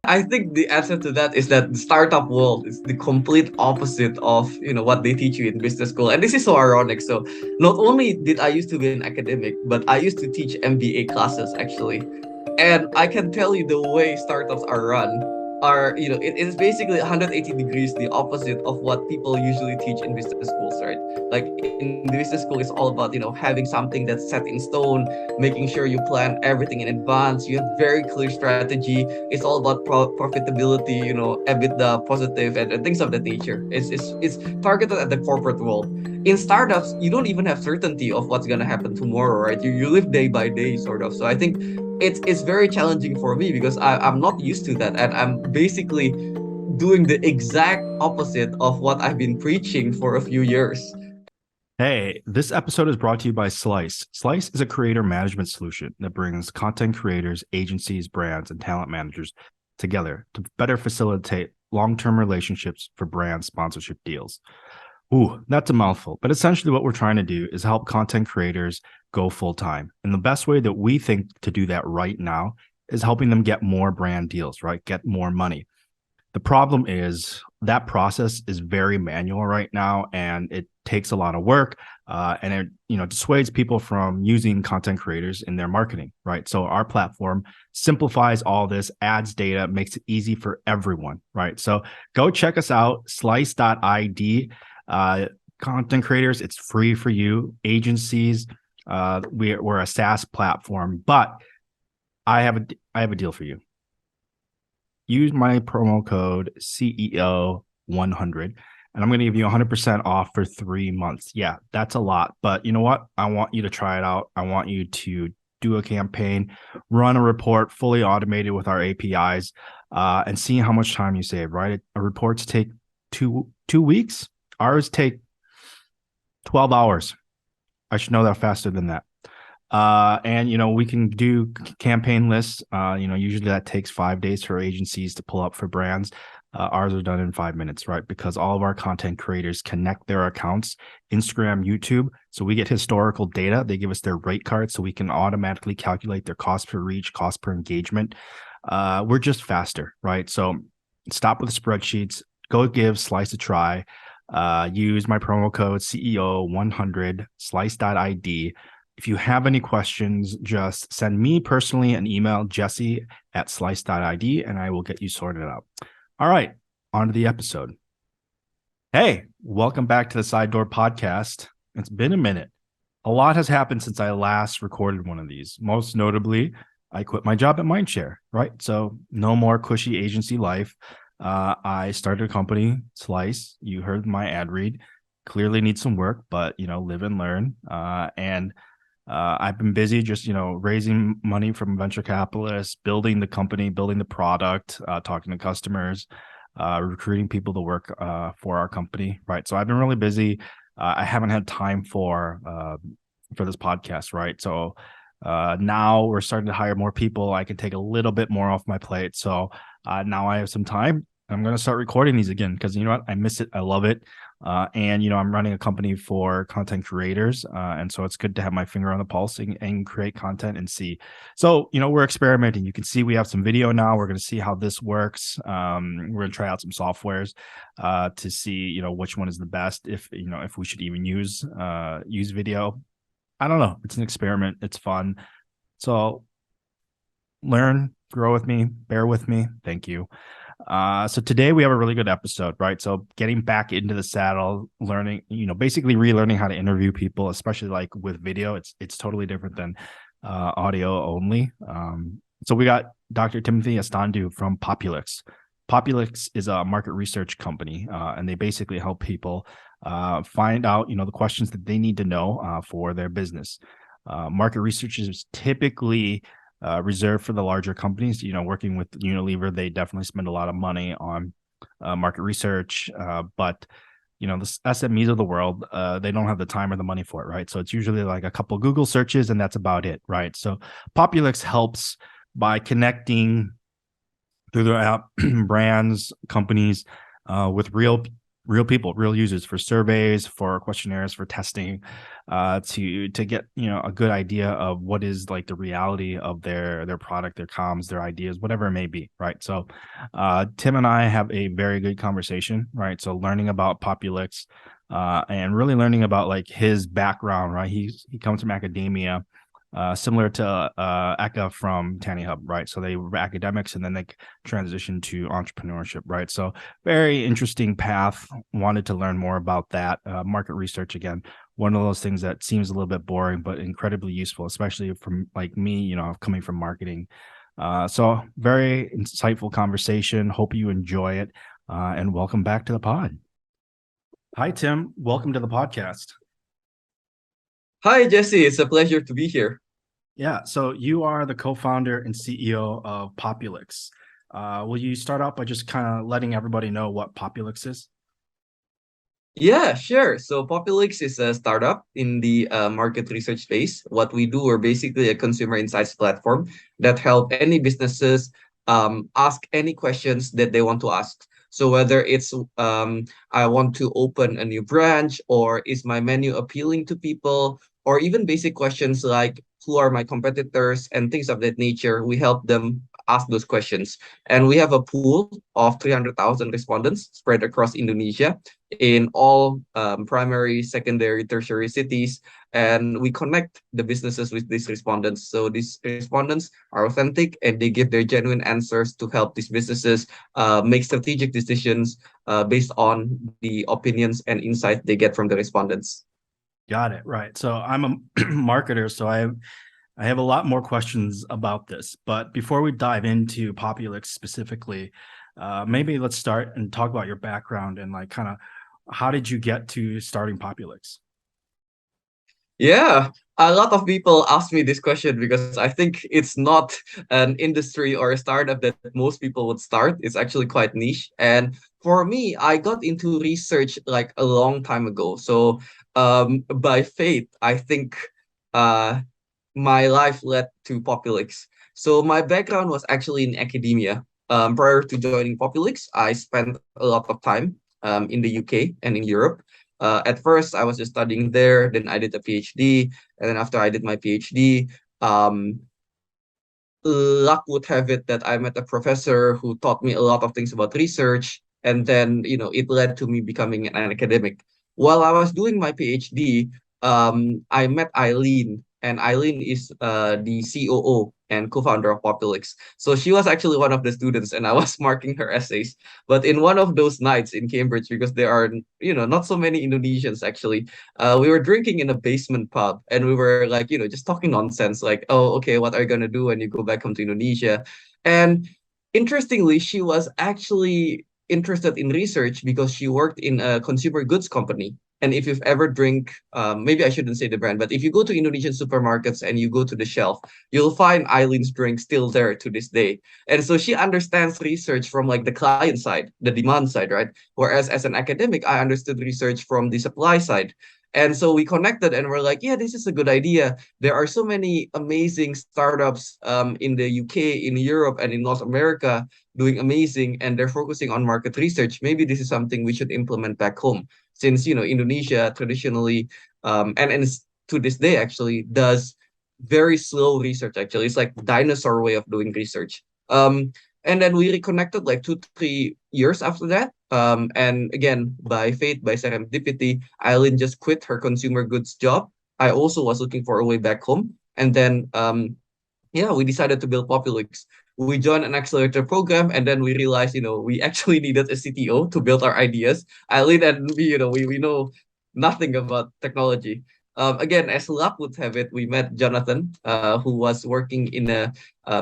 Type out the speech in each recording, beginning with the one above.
I think the answer to that is that the startup world is the complete opposite of what they teach you in business school, and this is so ironic. So not only did I used to be an academic, but I used to teach MBA classes actually, and I can tell you the way startups are run are it is basically 180 degrees the opposite of what people usually teach in business schools, right? Like in the business school, it's all about having something that's set in stone, making sure you plan everything in advance, you have very clear strategy, it's all about profitability, EBITDA positive, and things of that nature. It's targeted at the corporate world. In startups, you don't even have certainty of what's gonna happen tomorrow, right? You live day by day, sort of. So I think it's very challenging for me because I'm not used to that, and I'm basically doing the exact opposite of what I've been preaching for a few years. Hey, this episode is brought to you by Slice. Slice is a creator management solution that brings content creators, agencies, brands, and talent managers together to better facilitate long-term relationships for brand sponsorship deals. Ooh, that's a mouthful. But essentially what we're trying to do is help content creators go full-time. And the best way that we think to do that right now is helping them get more brand deals, right? Get more money. The problem is that process is very manual right now, and it takes a lot of work, and it dissuades people from using content creators in their marketing, right? So our platform simplifies all this, adds data, makes it easy for everyone, right? So go check us out, slice.id. Content creators, it's free for you. Agencies, we're a SaaS platform, but I have a deal for you. Use my promo code CEO100 and I'm going to give you 100% off for 3 months. Yeah, that's a lot, but you know what? I want you to try it out. I want you to do a campaign, run a report fully automated with our APIs, and see how much time you save, right? Reports take two weeks. Ours take 12 hours. I should know that faster than that. And we can do campaign lists. Usually that takes 5 days for agencies to pull up for brands. Ours are done in 5 minutes, right? Because all of our content creators connect their accounts, Instagram, YouTube. So we get historical data. They give us their rate card so we can automatically calculate their cost per reach, cost per engagement. We're just faster, right? So stop with the spreadsheets. Go give Slice a try. Use my promo code CEO100, slice.id. If you have any questions, just send me personally an email, jesse@slice.id, and I will get you sorted out. All right, on to the episode. Hey, welcome back to the Sidedoor podcast. It's been a minute. A lot has happened since I last recorded one of these. Most notably, I quit my job at Mindshare, right? So no more cushy agency life. I started a company, Slice. You heard my ad read. Clearly need some work, but, live and learn. And I've been busy just, raising money from venture capitalists, building the company, building the product, talking to customers, recruiting people to work for our company, right? So I've been really busy. I haven't had time for this podcast, right? So now we're starting to hire more people. I can take a little bit more off my plate. So now I have some time. I'm going to start recording these again because you know what? I miss it. I love it. And, I'm running a company for content creators. And so it's good to have my finger on the pulse and create content and see. So, we're experimenting. You can see we have some video now. We're going to see how this works. We're going to try out some softwares to see, which one is the best, if we should even use video. I don't know. It's an experiment. It's fun. So learn, grow with me, bear with me. Thank you. So today we have a really good episode, right? So getting back into the saddle, learning, basically relearning how to interview people, especially like with video. It's totally different than audio only. So we got Dr. Timothy Astandu from Populix. Populix is a market research company, and they basically help people find out, the questions that they need to know for their business. Market research is typically reserved for the larger companies. Working with Unilever, they definitely spend a lot of money on market research, but the SMEs of the world, they don't have the time or the money for it, right? So it's usually like a couple Google searches and that's about it, right? So Populix helps by connecting through their app brands, companies with real real people, real users for surveys, for questionnaires, for testing, to get a good idea of what is like the reality of their product, their comms, their ideas, whatever it may be, right? So, Tim and I have a very good conversation, right? So learning about Populix, and really learning about like his background, right? He comes from academia. Similar to Eka from Tanny Hub, right? So they were academics and then they transitioned to entrepreneurship, right? So very interesting path. Wanted to learn more about that. Market research, again, one of those things that seems a little bit boring, but incredibly useful, especially from like me, coming from marketing. So very insightful conversation. Hope you enjoy it. And welcome back to the pod. Hi, Tim. Welcome to the podcast. Hi, Jesse. It's a pleasure to be here. Yeah, so you are the co-founder and CEO of Populix. Will you start out by just kind of letting everybody know what Populix is? Yeah, sure. So Populix is a startup in the market research space. What we do, we're basically a consumer insights platform that help any businesses ask any questions that they want to ask. So whether it's I want to open a new branch, or is my menu appealing to people, or even basic questions like who are my competitors and things of that nature, we help them ask those questions. And we have a pool of 300,000 respondents spread across Indonesia in all primary, secondary, tertiary cities. And we connect the businesses with these respondents. So these respondents are authentic and they give their genuine answers to help these businesses make strategic decisions based on the opinions and insight they get from the respondents. Got it. Right. So I'm a marketer, so I have a lot more questions about this. But before we dive into Populix specifically, maybe let's start and talk about your background and like kind of how did you get to starting Populix? Yeah, a lot of people ask me this question because I think it's not an industry or a startup that most people would start. It's actually quite niche. And for me, I got into research like a long time ago. So by fate, I think uh, my life led to Populix. So my background was actually in academia. Prior to joining Populix, I spent a lot of time in the UK and in Europe. At first, I was just studying there. Then I did a PhD, and then after I did my PhD, um, luck would have it that I met a professor who taught me a lot of things about research, and then it led to me becoming an academic. While I was doing my PhD, I met Eileen, and Eileen is the COO and co-founder of Populix. So she was actually one of the students, and I was marking her essays. But in one of those nights in Cambridge, because there are not so many Indonesians actually, we were drinking in a basement pub, and we were like just talking nonsense, like, oh, okay, what are you gonna do when you go back home to Indonesia? And interestingly, she was actually interested in research because she worked in a consumer goods company. And if you've ever drink, maybe I shouldn't say the brand, but if you go to Indonesian supermarkets and you go to the shelf, you'll find Eileen's drink still there to this day. And so she understands research from like the client side, the demand side, right? Whereas as an academic, I understood research from the supply side. And so we connected and we're like, yeah, this is a good idea. There are so many amazing startups in the UK, in Europe, and in North America doing amazing, and they're focusing on market research. Maybe this is something we should implement back home, since Indonesia traditionally and to this day actually does very slow research. Actually, it's like dinosaur way of doing research. And then we reconnected like 2 3 years after that. And again, by fate, by serendipity, Eileen just quit her consumer goods job. I also was looking for a way back home, and then yeah, we decided to build Populix. We joined an accelerator program, and then we realized, we actually needed a CTO to build our ideas. Eileen and me, we know nothing about technology. Again, as luck would have it, we met Jonathan, who was working in a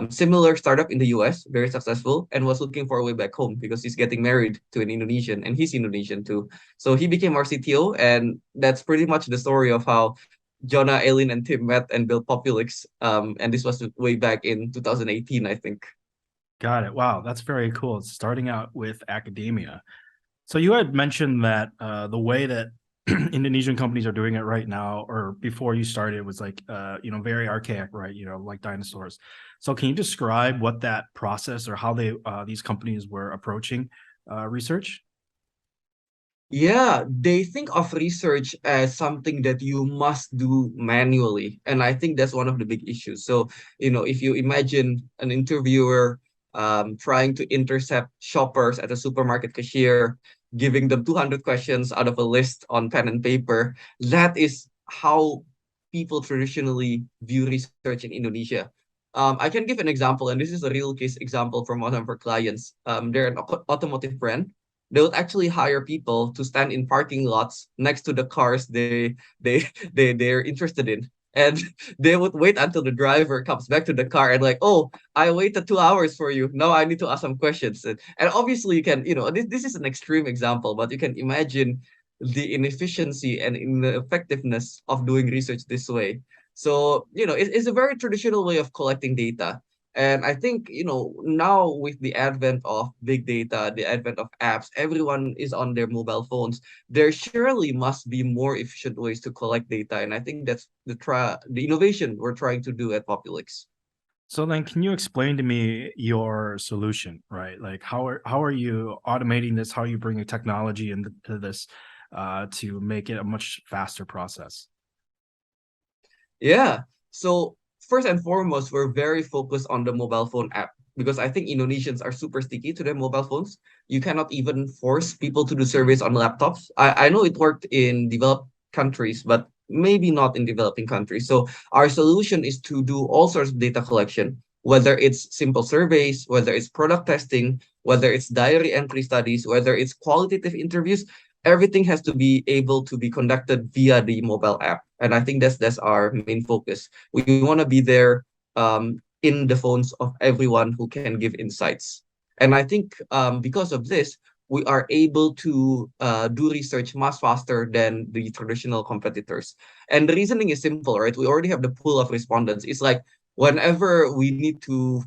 similar startup in the US, very successful, and was looking for a way back home because he's getting married to an Indonesian, and he's Indonesian too. So he became our CTO, and that's pretty much the story of how Jonah, Aileen, and Tim met and built Populix. And this was way back in 2018, I think. Got it. Wow, that's very cool. It's starting out with academia. So you had mentioned that the way that Indonesian companies are doing it right now, or before you started, was like very archaic, right? Like dinosaurs. So can you describe what that process or how these companies were approaching research? Yeah, they think of research as something that you must do manually. And I think that's one of the big issues. So, if you imagine an interviewer trying to intercept shoppers at a supermarket cashier, giving them 200 questions out of a list on pen and paper, that is how people traditionally view research in Indonesia. I can give an example, and this is a real case example from one of our clients. They're an automotive brand. They would actually hire people to stand in parking lots next to the cars they're interested in. And they would wait until the driver comes back to the car and like, oh, I waited 2 hours for you. Now I need to ask some questions. And obviously you can, this is an extreme example, but you can imagine the inefficiency and ineffectiveness of doing research this way. So, it's a very traditional way of collecting data. And I think, now with the advent of big data, the advent of apps, everyone is on their mobile phones. There surely must be more efficient ways to collect data. And I think that's the innovation we're trying to do at Populix. So then can you explain to me your solution, right? Like how are you automating this? How are you bringing technology into this to make it a much faster process? Yeah. So first and foremost, we're very focused on the mobile phone app because I think Indonesians are super sticky to their mobile phones. You cannot even force people to do surveys on laptops. I know it worked in developed countries, but maybe not in developing countries. So our solution is to do all sorts of data collection, whether it's simple surveys, whether it's product testing, whether it's diary entry studies, whether it's qualitative interviews. Everything has to be able to be conducted via the mobile app. And I think that's our main focus. We want to be there in the phones of everyone who can give insights. And I think because of this, we are able to do research much faster than the traditional competitors. And the reasoning is simple, right? We already have the pool of respondents. It's like whenever we need to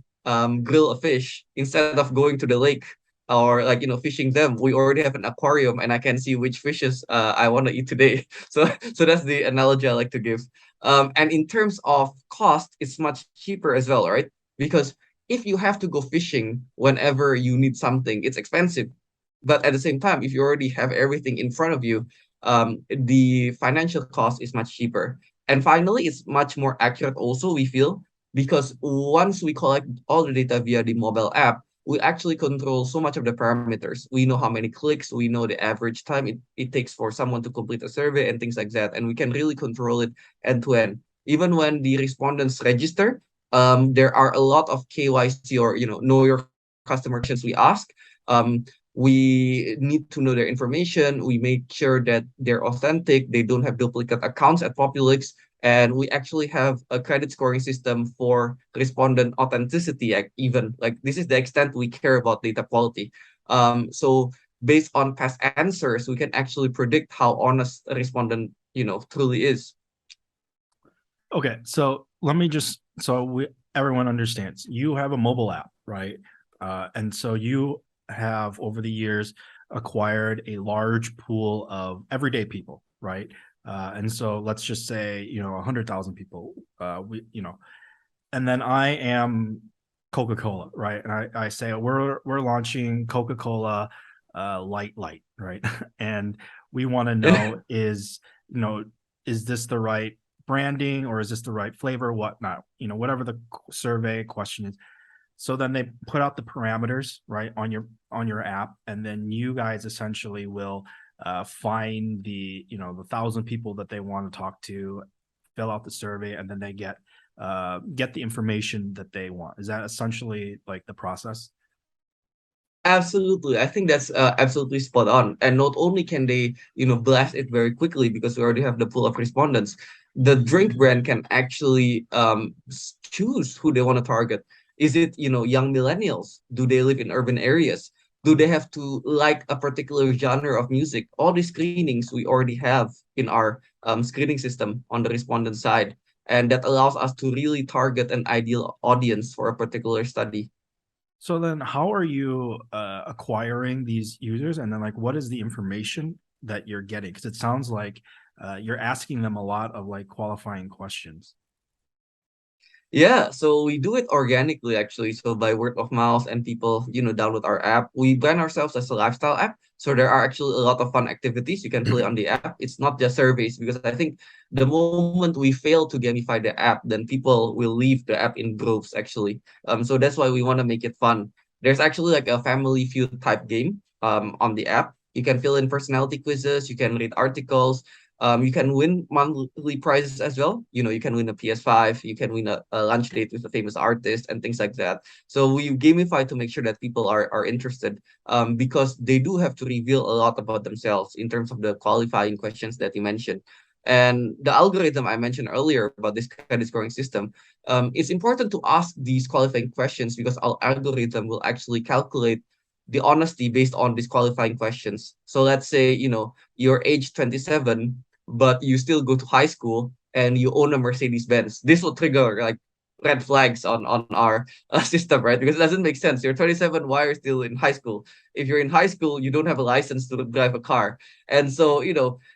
grill a fish, instead of going to the lake or like fishing them, we already have an aquarium and I can see which fishes I want to eat today. So that's the analogy I like to give. And in terms of cost, it's much cheaper as well, right? Because if you have to go fishing whenever you need something, it's expensive. But at the same time, if you already have everything in front of you, the financial cost is much cheaper. And finally, it's much more accurate also, we feel, because once we collect all the data via the mobile app, we actually control so much of the parameters. We know how many clicks, we know the average time it takes for someone to complete a survey and things like that. And we can really control it end to end. Even when the respondents register, there are a lot of KYC or know your customer questions we ask. We need to know their information. We make sure that they're authentic. They don't have duplicate accounts at Populix. And we actually have a credit scoring system for respondent authenticity, even like this is the extent we care about data quality. So based on past answers, we can actually predict how honest a respondent, truly is. Okay, so let me just so we everyone understands you have a mobile app, right? And so you have over the years acquired a large pool of everyday people, right? And so let's just say 100,000 people. And then I am Coca-Cola, right? And I say we're launching Coca-Cola light, right? And we want to know is this the right branding or is this the right flavor, whatnot, whatever the survey question is. So then they put out the parameters right on your app, and then you guys essentially will find the 1,000 people that they want to talk to, fill out the survey, and then they get the information that they want. Is that essentially like the process? Absolutely. I think that's absolutely spot on. And not only can they, blast it very quickly because we already have the pool of respondents, the drink brand can actually choose who they want to target. Is it, young millennials? Do they live in urban areas? Do they have to like a particular genre of music? All these screenings we already have in our screening system on the respondent side. And that allows us to really target an ideal audience for a particular study. So then how are you acquiring these users, and then like what is the information that you're getting? Because it sounds like you're asking them a lot of like qualifying questions. Yeah, so we do it organically actually. So by word of mouth and people, download our app. We brand ourselves as a lifestyle app. So there are actually a lot of fun activities you can play on the app. It's not just surveys because I think the moment we fail to gamify the app, then people will leave the app in droves actually. So that's why we want to make it fun. There's actually like a family feud type game on the app. You can fill in personality quizzes, you can read articles, you can win monthly prizes as well. You can win a PS5, you can win a lunch date with a famous artist and things like that. So we gamify to make sure that people are interested, because they do have to reveal a lot about themselves in terms of the qualifying questions that you mentioned. And the algorithm I mentioned earlier about this credit scoring system, it's important to ask these qualifying questions because our algorithm will actually calculate the honesty based on these qualifying questions. So let's say, you're age 27, but you still go to high school and you own a Mercedes Benz. This will trigger like red flags on our system, right? Because it doesn't make sense. You're 27, why are you still in high school? If you're in high school, you don't have a license to drive a car. And so,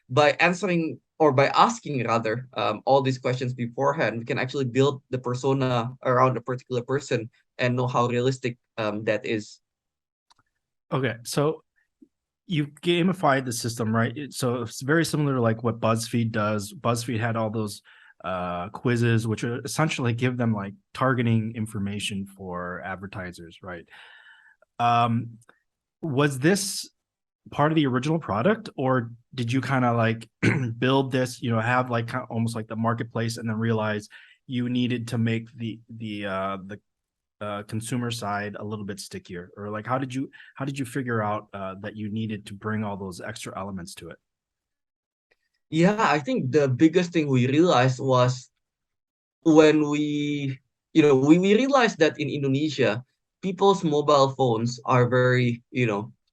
by answering or by asking rather all these questions beforehand, we can actually build the persona around a particular person and know how realistic that is. Okay, so you've gamified the system, right? So it's very similar to like what BuzzFeed does. BuzzFeed had all those quizzes, which are essentially give them like targeting information for advertisers, right? Um, was this part of the original product, or did you kind of like build this, have like kind of almost like the marketplace, and then realize you needed to make the consumer side a little bit stickier, or like how did you figure out that you needed to bring all those extra elements to it? Yeah, I think the biggest thing we realized was when we realized that in Indonesia, people's mobile phones are very,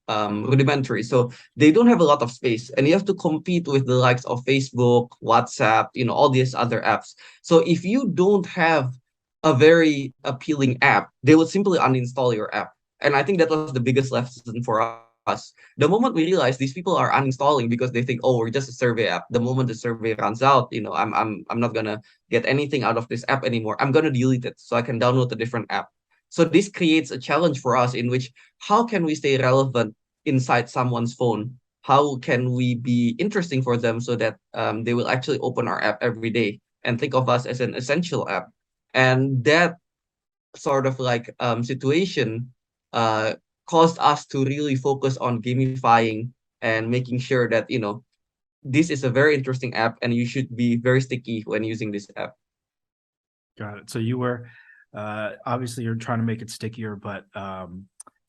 rudimentary. So they don't have a lot of space, and you have to compete with the likes of Facebook, WhatsApp, all these other apps. So if you don't have a very appealing app, they would simply uninstall your app. And I think that was the biggest lesson for us. The moment we realized these people are uninstalling because they think, oh, we're just a survey app. The moment the survey runs out, I'm not gonna get anything out of this app anymore. I'm going to delete it so I can download a different app. So this creates a challenge for us in which how can we stay relevant inside someone's phone? How can we be interesting for them so that they will actually open our app every day and think of us as an essential app? And that sort of like situation uh, caused us to really focus on gamifying and making sure that this is a very interesting app and you should be very sticky when using this app. Got it. So you were obviously you're trying to make it stickier, but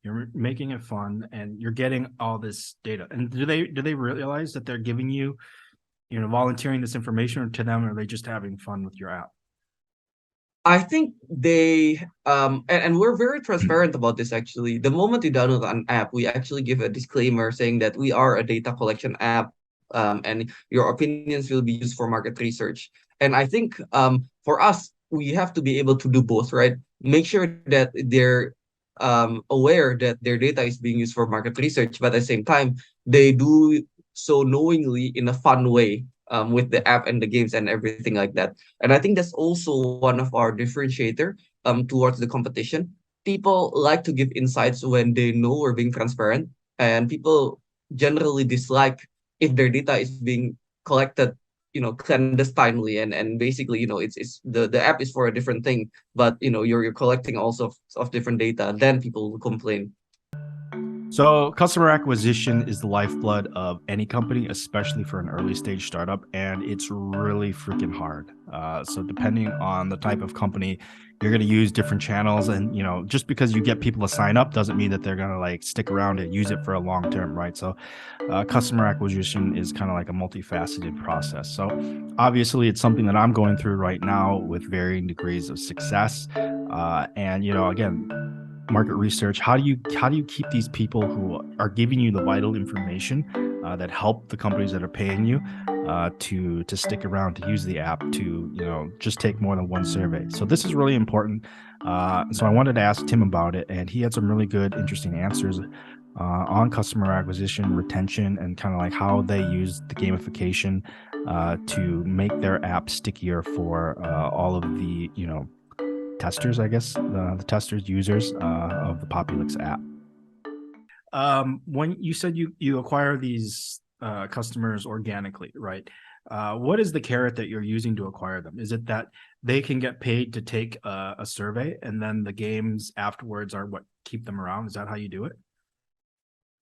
you're making it fun, and you're getting all this data. And do they realize that they're giving you, volunteering this information to them, or are they just having fun with your app? I think they and we're very transparent about this actually. The moment you download an app, we actually give a disclaimer saying that we are a data collection app, and your opinions will be used for market research. And I think for us, we have to be able to do both, right? Make sure that they're aware that their data is being used for market research, but at the same time, they do so knowingly in a fun way, with the app and the games and everything like that. And I think that's also one of our differentiator towards the competition. People like to give insights when they know we're being transparent, and people generally dislike if their data is being collected, clandestinely, and basically, it's the app is for a different thing, but you're collecting also of different data, then people will complain. So, customer acquisition is the lifeblood of any company, especially for an early stage startup, and it's really freaking hard. So, depending on the type of company, you're going to use different channels, and just because you get people to sign up doesn't mean that they're going to like stick around and use it for a long term, right? So, customer acquisition is kind of like a multifaceted process. So, obviously, it's something that I'm going through right now with varying degrees of success. And again, market research, how do you keep these people who are giving you the vital information that help the companies that are paying you to stick around to use the app, to just take more than one survey? So this is really important. So I wanted to ask Tim about it, and he had some really good interesting answers on customer acquisition, retention, and kind of like how they use the gamification to make their app stickier for all of the testers, I guess, the testers, users of the Populix app. When you said you acquire these customers organically, right? What is the carrot that you're using to acquire them? Is it that they can get paid to take a survey and then the games afterwards are what keep them around? Is that how you do it?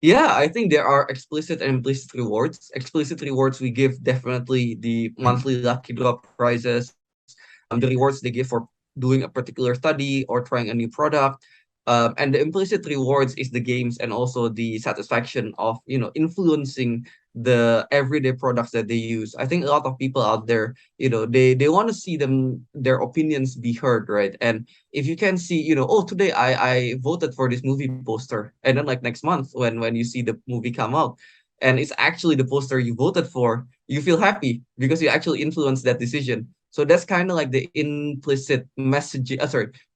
Yeah, I think there are explicit and implicit rewards. Explicit rewards we give definitely the monthly lucky drop prizes, the rewards they give for doing a particular study or trying a new product. And the implicit rewards is the games and also the satisfaction of, influencing the everyday products that they use. I think a lot of people out there, they want to see their opinions be heard, right? And if you can see, oh, today I voted for this movie poster, and then like next month when you see the movie come out, and it's actually the poster you voted for, you feel happy because you actually influenced that decision. So that's kind of like the implicit message,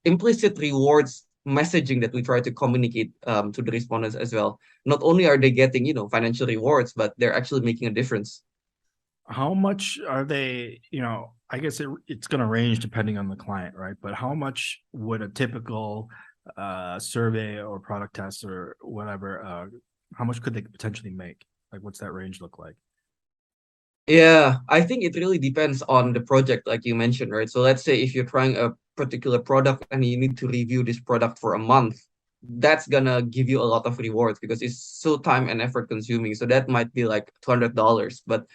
implicit rewards messaging that we try to communicate to the respondents as well. Not only are they getting, financial rewards, but they're actually making a difference. How much are they, I guess it's going to range depending on the client, right? But how much would a typical survey or product test or whatever, how much could they potentially make? Like, what's that range look like? Yeah, I think it really depends on the project, like you mentioned, right? So let's say if you're trying a particular product and you need to review this product for a month, that's gonna give you a lot of rewards because it's so time and effort consuming. So that might be like $200. But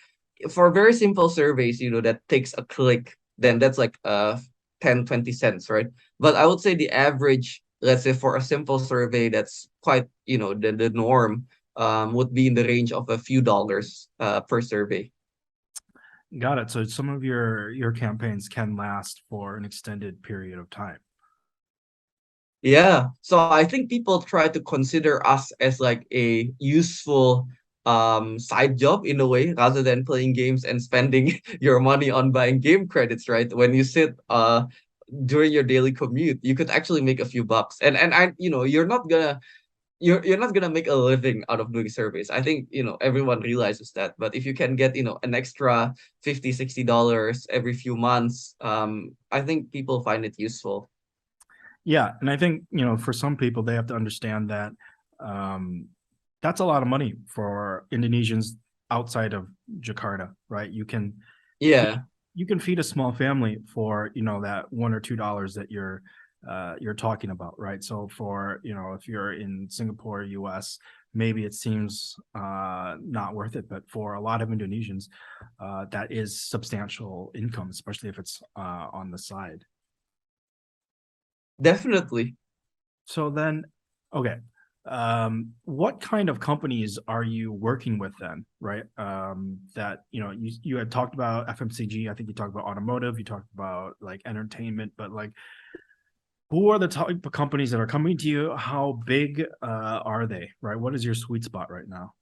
for very simple surveys, that takes a click, then that's like 10, 20 cents, right? But I would say the average, let's say for a simple survey that's quite, the norm, would be in the range of a few dollars per survey. Got it. So some of your campaigns can last for an extended period of time. Yeah. So I think people try to consider us as like a useful side job in a way rather than playing games and spending your money on buying game credits, right? When you sit during your daily commute, you could actually make a few bucks. And I you're not gonna make a living out of doing surveys. I think, everyone realizes that. But if you can get, an extra 50, $60 every few months, I think people find it useful. Yeah, and I think, for some people, they have to understand that um, that's a lot of money for Indonesians outside of Jakarta, right? Feed, Yeah. you can feed a small family for, that $1 or $2 that you're talking about, right? So for, if you're in Singapore, US, maybe it seems not worth it, but for a lot of Indonesians, that is substantial income, especially if it's on the side. Definitely. So then, okay, what kind of companies are you working with then, right? That you had talked about FMCG. I think you talked about automotive. You talked about like entertainment, but like, who are the type of companies that are coming to you? How big are they, right? What is your sweet spot right now?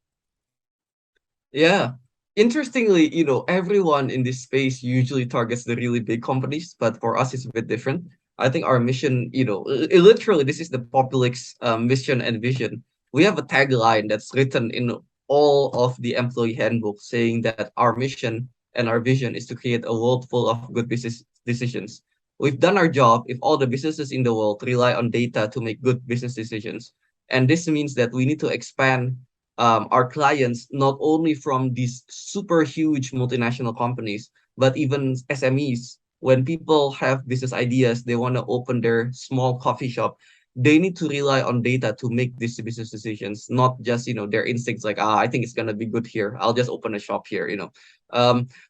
Yeah. Interestingly, everyone in this space usually targets the really big companies, but for us, it's a bit different. I think our mission, literally, this is the Populix mission and vision. We have a tagline that's written in all of the employee handbook saying that our mission and our vision is to create a world full of good business decisions. We've done our job if all the businesses in the world rely on data to make good business decisions. And this means that we need to expand our clients not only from these super huge multinational companies, but even SMEs. When people have business ideas, they want to open their small coffee shop. They need to rely on data to make these business decisions, not just their instincts like I think it's gonna be good here. I'll just open a shop here.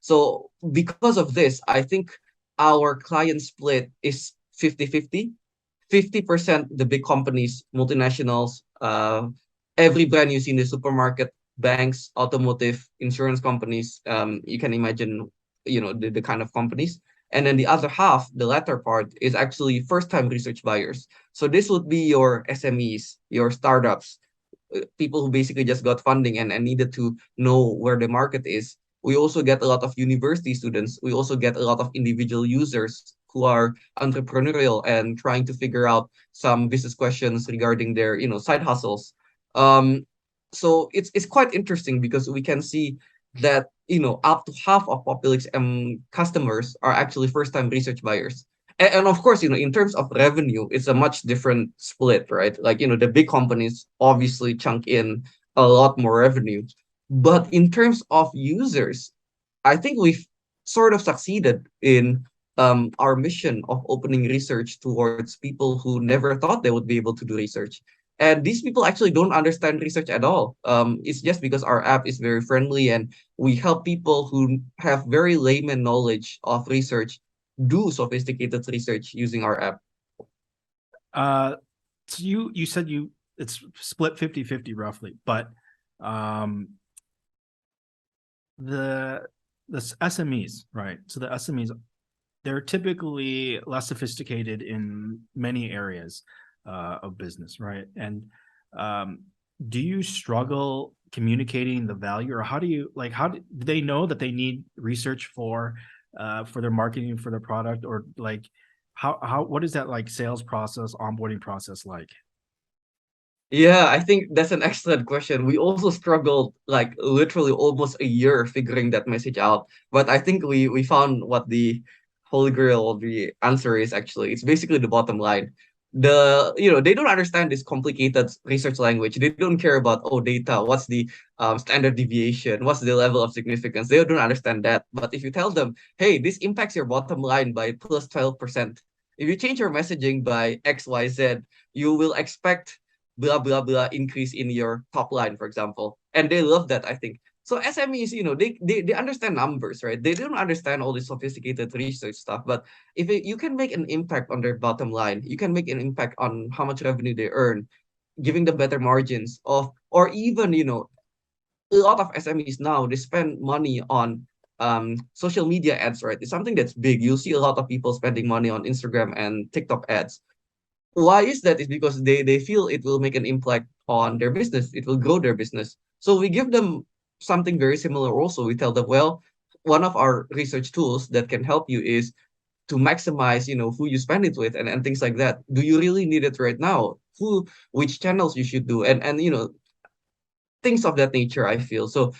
So because of this, I think our client split is 50-50. 50% the big companies, multinationals, every brand you see in the supermarket, banks, automotive, insurance companies, you can imagine, the kind of companies. And then the other half, the latter part, is actually first-time research buyers. So this would be your SMEs, your startups, people who basically just got funding and needed to know where the market is. We also get a lot of university students. We also get a lot of individual users who are entrepreneurial and trying to figure out some business questions regarding their, side hustles. Um, so it's quite interesting because we can see that up to half of Populix customers are actually first time research buyers. And of course, in terms of revenue, it's a much different split, right? Like, the big companies obviously chunk in a lot more revenue. But in terms of users, I think we've sort of succeeded in our mission of opening research towards people who never thought they would be able to do research. And these people actually don't understand research at all. It's just because our app is very friendly and we help people who have very layman knowledge of research do sophisticated research using our app. Uh, so you said it's split 50-50 roughly, but um the SMEs, right? So the SMEs, they're typically less sophisticated in many areas of business, right? And um, do you struggle communicating the value, or how do you like? Do they know that they need research for their marketing for their product, or like how what is that like sales process, onboarding process like? Yeah, I think that's an excellent question. We also struggled like literally almost a year figuring that message out. But I think we found what the holy grail of the answer is actually. It's basically the bottom line. They don't understand this complicated research language. They don't care about data, what's the standard deviation, what's the level of significance. They don't understand that. But if you tell them, hey, this impacts your bottom line by plus 12%. If you change your messaging by XYZ, you will expect blah blah blah increase in your top line, for example. And they love that, I think. So SMEs, they understand numbers, right? They don't understand all this sophisticated research stuff. But if you can make an impact on their bottom line, you can make an impact on how much revenue they earn, giving them better margins of, or even, a lot of SMEs now, they spend money on social media ads, right? It's something that's big. You'll see a lot of people spending money on Instagram and TikTok ads. Why is that? Is because they feel it will make an impact on their business. It will grow their business. So we give them something very similar also. We tell them, well, one of our research tools that can help you is to maximize, who you spend it with, and things like that. Do you really need it right now? Which channels you should do, and things of that nature, I feel. So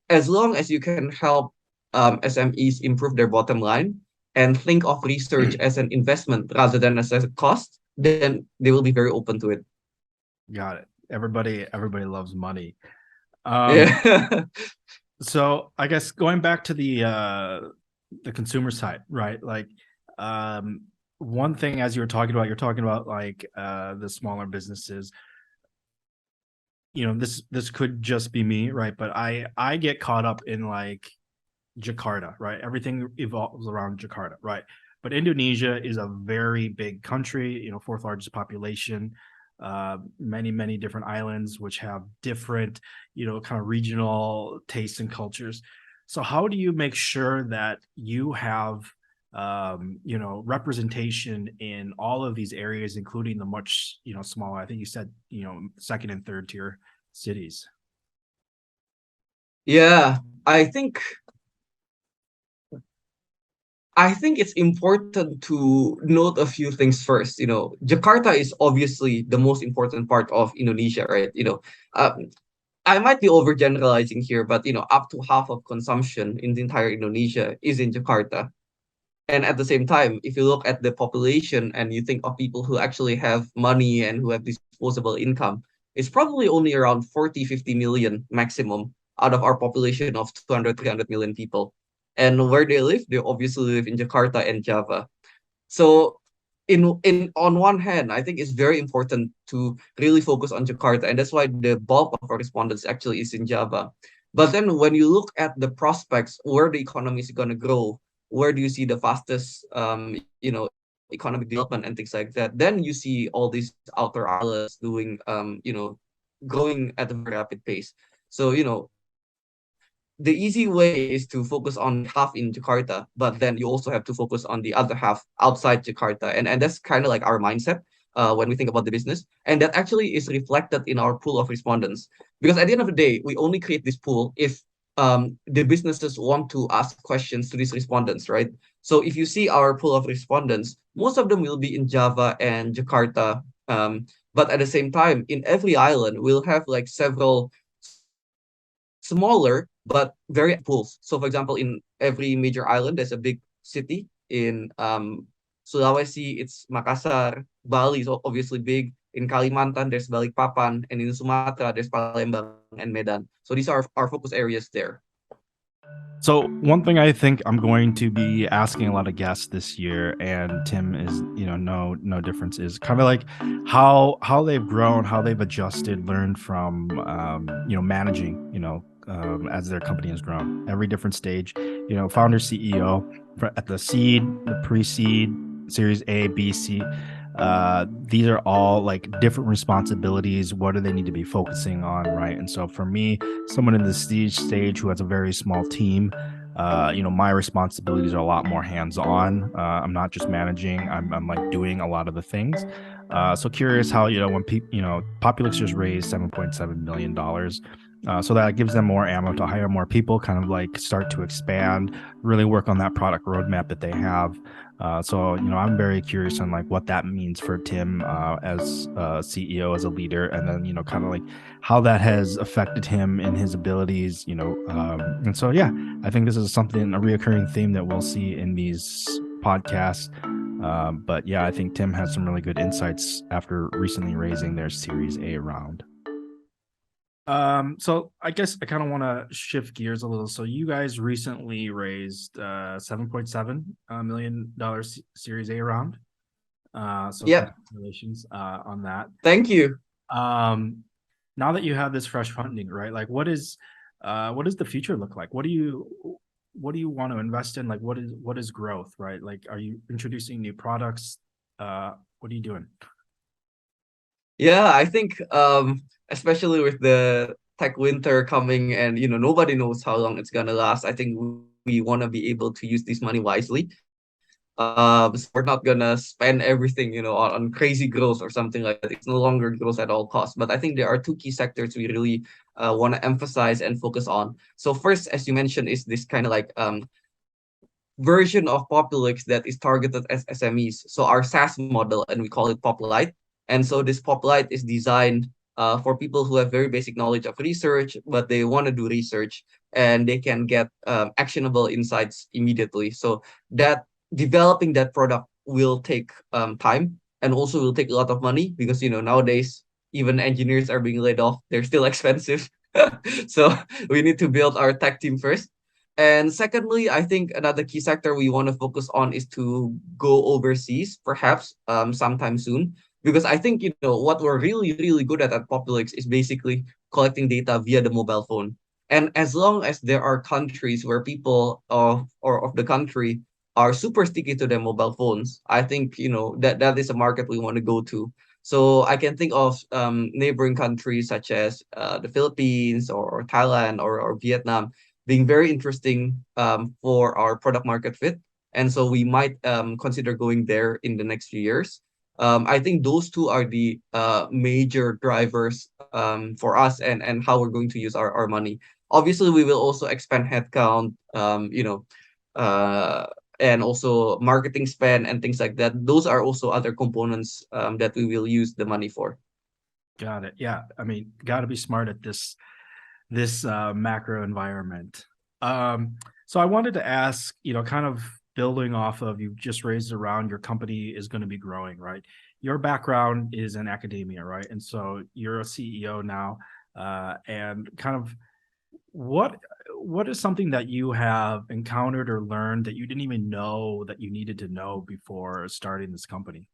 as long as you can help SMEs improve their bottom line and think of research as an investment rather than as a cost, then they will be very open to it. Got it. Everybody loves money. Yeah. So I guess going back to the consumer side, right? Like um one thing as you're talking about like the smaller businesses. This could just be me, right? But I get caught up in like Jakarta, right? Everything evolves around Jakarta, right? But Indonesia is a very big country, fourth largest population, many different islands which have different, kind of regional tastes and cultures. So how do you make sure that you have representation in all of these areas, including the much, smaller, I think you said, second and third tier cities? Yeah, I think I think it's important to note a few things first. Jakarta is obviously the most important part of Indonesia, right? I might be overgeneralizing here, but up to half of consumption in the entire Indonesia is in Jakarta. And at the same time, if you look at the population and you think of people who actually have money and who have disposable income, it's probably only around 40, 50 million maximum out of our population of 200, 300 million people. And where they live, they obviously live in Jakarta and Java. So in on one hand, I think it's very important to really focus on Jakarta, and that's why the bulk of our respondents actually is in Java. But then when you look at the prospects, where the economy is going to grow, where do you see the fastest economic development and things like that, then you see all these outer islands doing growing at a very rapid pace. So the easy way is to focus on the half in Jakarta, but then you also have to focus on the other half outside Jakarta. And that's kind of like our mindset when we think about the business. And that actually is reflected in our pool of respondents. Because at the end of the day, we only create this pool if the businesses want to ask questions to these respondents, right? So if you see our pool of respondents, most of them will be in Java and Jakarta. But at the same time, in every island, we'll have like several smaller but very active pools. So, for example, in every major island, there's a big city in Sulawesi, it's Makassar. Bali is obviously big. In Kalimantan, there's Balikpapan, and in Sumatra, there's Palembang and Medan. So these are our focus areas there. So one thing I think I'm going to be asking a lot of guests this year, and Tim is, no difference, is kind of like how they've grown, how they've adjusted, learned from, managing, as their company has grown. Every different stage, founder, CEO, at the seed, the pre-seed, Series A, B, C. These are all like different responsibilities. What do they need to be focusing on, right? And so for me, someone in the stage who has a very small team, my responsibilities are a lot more hands-on. I'm not just managing, I'm like doing a lot of the things. So curious how, when people, Populix just raised $7.7 million. So that gives them more ammo to hire more people, kind of like start to expand, really work on that product roadmap that they have. So I'm very curious on like what that means for Tim, as a CEO, as a leader, and then kind of like how that has affected him in his abilities. And so yeah, I think this is something, a reoccurring theme that we'll see in these podcasts. But yeah, I think Tim has some really good insights after recently raising their Series A round. So I guess I kind of want to shift gears a little. So you guys recently raised $7.7 million Series A round. So Yep. congratulations on that. Thank you. Um, now that you have this fresh funding, right? Like what does the future look like? What do you want to invest in? Like what is growth, right? Like are you introducing new products? What are you doing? Yeah, I think especially with the tech winter coming and nobody knows how long it's gonna last. I think we want to be able to use this money wisely. So we're not gonna spend everything, on crazy growth or something like that. It's no longer growth at all costs. But I think there are two key sectors we really want to emphasize and focus on. So first, as you mentioned, is this kind of like version of Populix that is targeted as SMEs. So our SaaS model, and we call it Poplight. And so this Poplight is designed for people who have very basic knowledge of research, but they want to do research and they can get actionable insights immediately. So that developing that product will take time and also will take a lot of money because nowadays even engineers are being laid off. They're still expensive. So we need to build our tech team first. And secondly, I think another key sector we want to focus on is to go overseas, perhaps sometime soon. Because I think what we're really, really good at Populix is basically collecting data via the mobile phone. And as long as there are countries where people of the country are super sticky to their mobile phones, I think that is a market we want to go to. So I can think of neighboring countries such as the Philippines or Thailand or Vietnam being very interesting for our product market fit. And so we might consider going there in the next few years. I think those two are the major drivers for us and how we're going to use our money. Obviously, we will also expand headcount, uh, and also marketing spend and things like that. Those are also other components that we will use the money for. Got it. Yeah. I mean, got to be smart at this macro environment. So I wanted to ask, kind of building off of you just raised around your company is going to be growing, right? Your background is in academia, right? And so you're a CEO now, and kind of what what is something that you have encountered or learned that you didn't even know that you needed to know before starting this company?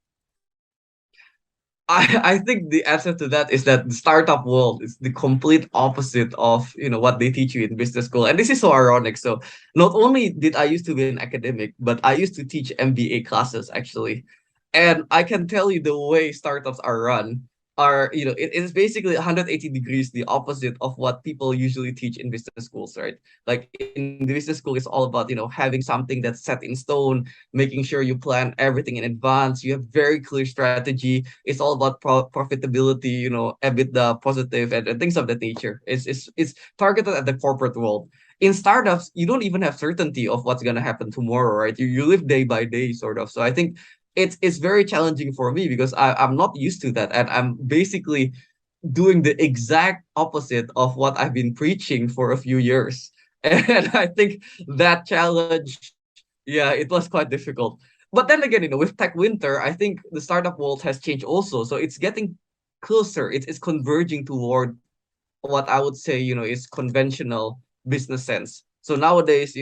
I think the answer to that is that the startup world is the complete opposite of what they teach you in business school, and this is so ironic. So not only did I used to be an academic, but I used to teach MBA classes actually, and I can tell you the way startups are run are it is basically 180 degrees the opposite of what people usually teach in business schools, right? Like in the business school, it's all about having something that's set in stone, making sure you plan everything in advance, you have very clear strategy, it's all about profitability, EBITDA positive and things of that nature. It's targeted at the corporate world. In startups, you don't even have certainty of what's gonna happen tomorrow, right? You live day by day, sort of. So I think it's very challenging for me because I'm not used to that, and I'm basically doing the exact opposite of what I've been preaching for a few years. And I think that challenge, yeah, it was quite difficult. But then again, with tech winter, I think the startup world has changed also. So it's getting closer. It's converging toward what I would say, is conventional business sense. So nowadays,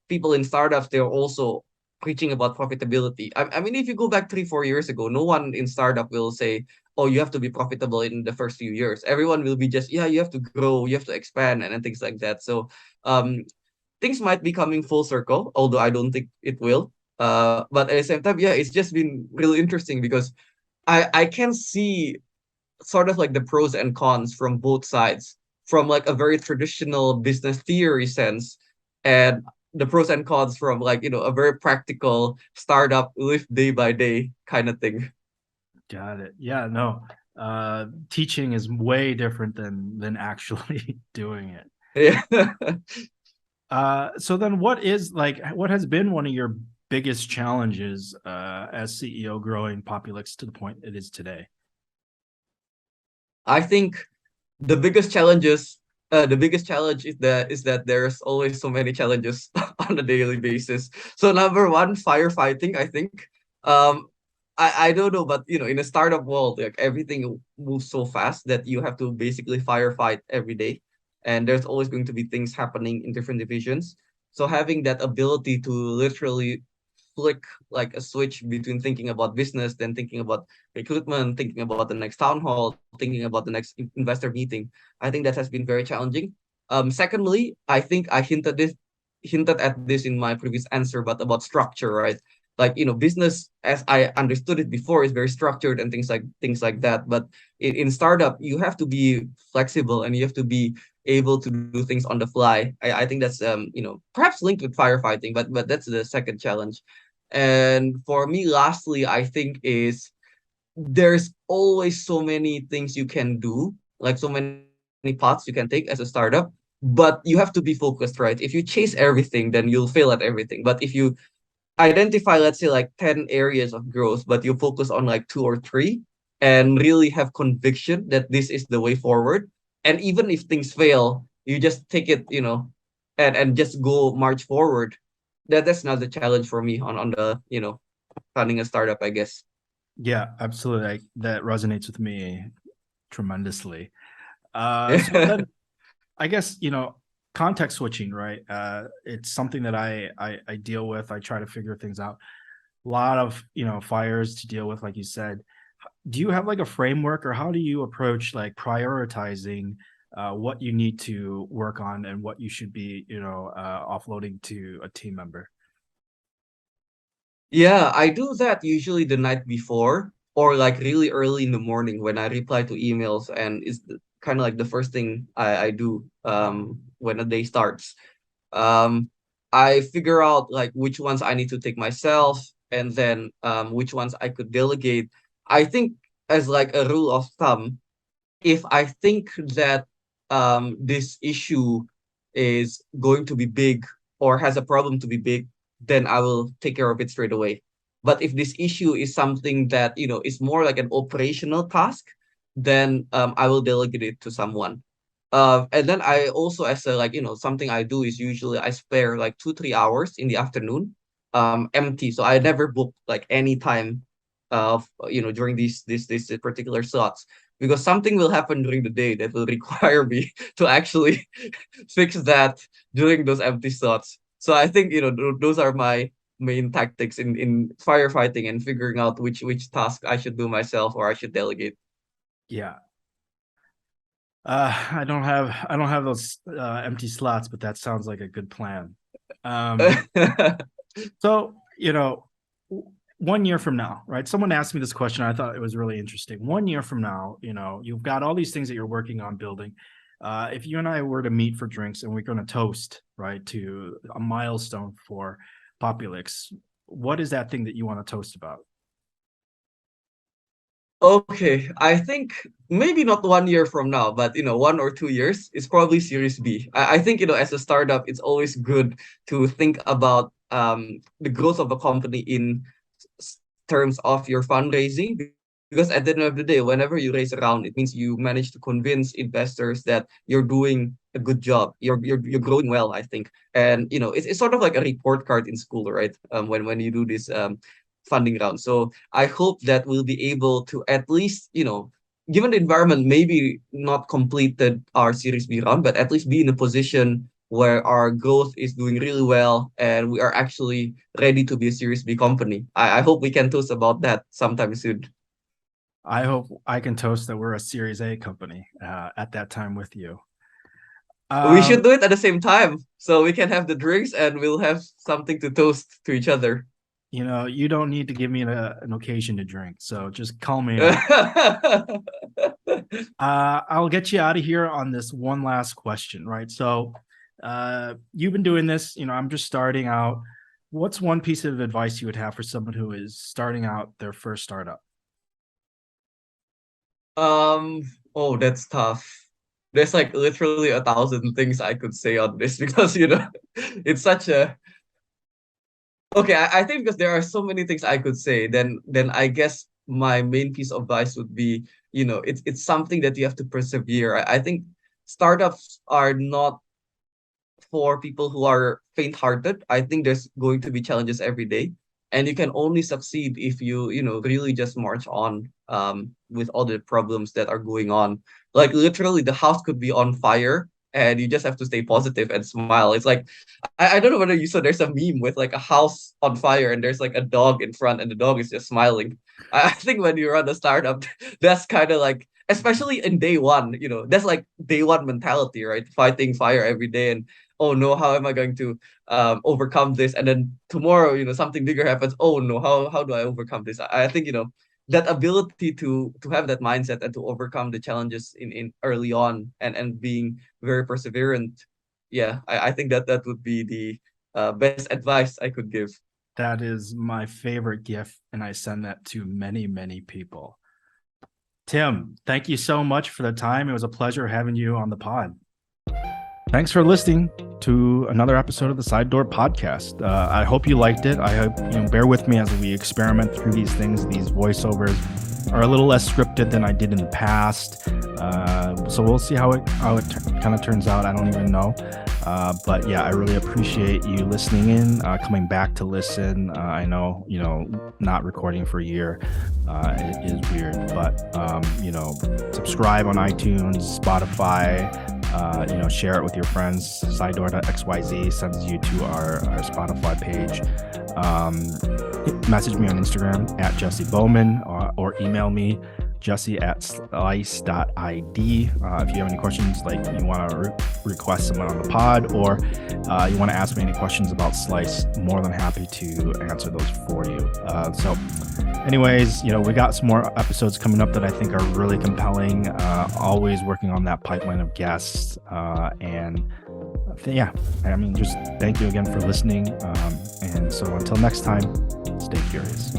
people in startups, they're also preaching about profitability. I mean, if you go back 3, 4 years ago, no one in startup will say, oh, you have to be profitable in the first few years. Everyone will be just, yeah, you have to grow, you have to expand, and things like that. So um, things might be coming full circle, although I don't think it will. But at the same time, yeah, it's just been really interesting because I can see sort of like the pros and cons from both sides, from like a very traditional business theory sense, and the pros and cons from like a very practical startup live day by day kind of thing. Got it. Yeah, no. Teaching is way different than actually doing it. Yeah. So then what has been one of your biggest challenges as CEO growing Populix to the point it is today? I think the biggest challenge is that there's always so many challenges on a daily basis. So number one, firefighting, I think. um I don't know, but in a startup world, like everything moves so fast that you have to basically firefight every day, and there's always going to be things happening in different divisions. So having that ability to literally flick like a switch between thinking about business, then thinking about recruitment, thinking about the next town hall, thinking about the next investor meeting, I think that has been very challenging. Secondly, I think I hinted at this in my previous answer, but about structure, right? Like business as I understood it before is very structured and things like that. But in startup, you have to be flexible and you have to be able to do things on the fly. I think that's perhaps linked with firefighting, but that's the second challenge. And for me, lastly, I think is there's always so many things you can do, like so many paths you can take as a startup, but you have to be focused, right? If you chase everything, then you'll fail at everything. But if you identify, let's say, like 10 areas of growth, but you focus on like two or three and really have conviction that this is the way forward. And even if things fail, you just take it, and just go march forward. That's another challenge for me on the, running a startup, I guess. Yeah, absolutely. That resonates with me tremendously. So then I guess, context switching, right? It's something that I deal with. I try to figure things out. A lot of, fires to deal with, like you said. Do you have like a framework, or how do you approach like prioritizing what you need to work on and what you should be, offloading to a team member? Yeah, I do that usually the night before or like really early in the morning when I reply to emails, and it's kind of like the first thing I do when the day starts. Um I figure out like which ones I need to take myself, and then which ones I could delegate. I think as like a rule of thumb, if I think that this issue is going to be big or has a problem to be big, then I will take care of it straight away. But if this issue is something that is more like an operational task, then I will delegate it to someone. And then I also, as a like something I do is usually I spare like 2, 3 hours in the afternoon, empty. So I never book like any time during these particular slots, because something will happen during the day that will require me to actually fix that during those empty slots. So I think those are my main tactics in firefighting and figuring out which task I should do myself or I should delegate. Yeah. I don't have those empty slots, but that sounds like a good plan. Um, so, 1 year from now, right? Someone asked me this question. I thought it was really interesting. 1 year from now, you've got all these things that you're working on building. If you and I were to meet for drinks and we're going to toast, right, to a milestone for Populix, what is that thing that you want to toast about? Okay, I think maybe not 1 year from now, but 1 or 2 years is probably Series B. I think as a startup, it's always good to think about the growth of a company in terms of your fundraising, because at the end of the day, whenever you raise a round, it means you manage to convince investors that you're doing a good job. You're growing well, I think. And it's sort of like a report card in school, right? When you do this funding round. So I hope that we'll be able to at least, given the environment, maybe not completed our Series B round, but at least be in a position where our growth is doing really well and we are actually ready to be a Series B company. I hope we can toast about that sometime soon. I hope I can toast that we're a Series A company at that time with you. We should do it at the same time so we can have the drinks and we'll have something to toast to each other. You don't need to give me an occasion to drink, so just call me up. I'll get you out of here on this one last question, right? So you've been doing this, I'm just starting out. What's one piece of advice you would have for someone who is starting out their first startup? Oh, that's tough. There's like literally 1,000 things I could say on this because it's such a okay. I think because there are so many things I could say, then I guess my main piece of advice would be, it's something that you have to persevere. I think startups are not for people who are faint-hearted. I think there's going to be challenges every day, and you can only succeed if you really just march on with all the problems that are going on. Like literally, the house could be on fire, and you just have to stay positive and smile. It's like I don't know whether you saw there's a meme with like a house on fire and there's like a dog in front and the dog is just smiling. I think when you run a startup, that's kind of like especially in day one, that's like day one mentality, right? Fighting fire every day and oh no, how am I going to overcome this? And then tomorrow, something bigger happens. Oh no, how do I overcome this? I think that ability to have that mindset and to overcome the challenges in early on and being very perseverant. Yeah, I think that would be the best advice I could give. That is my favorite gift, and I send that to many, many people. Tim, thank you so much for the time. It was a pleasure having you on the pod. Thanks for listening to another episode of the Sidedoor podcast. I hope you liked it. I hope bear with me as we experiment through these things. These voiceovers are a little less scripted than I did in the past, so we'll see how it kind of turns out. I don't even know, but yeah, I really appreciate you listening in, coming back to listen. I know not recording for a year it is weird, but subscribe on iTunes, Spotify. Share it with your friends. Sidedoor.xyz sends you to our Spotify page. Message me on Instagram at Jesse Bowman or email me jesse@slice.id. If you have any questions, like you want to request someone on the pod or you want to ask me any questions about Slice, more than happy to answer those for you. So anyways, we got some more episodes coming up that I think are really compelling. Always working on that pipeline of guests. Just thank you again for listening. And so until next time, stay curious.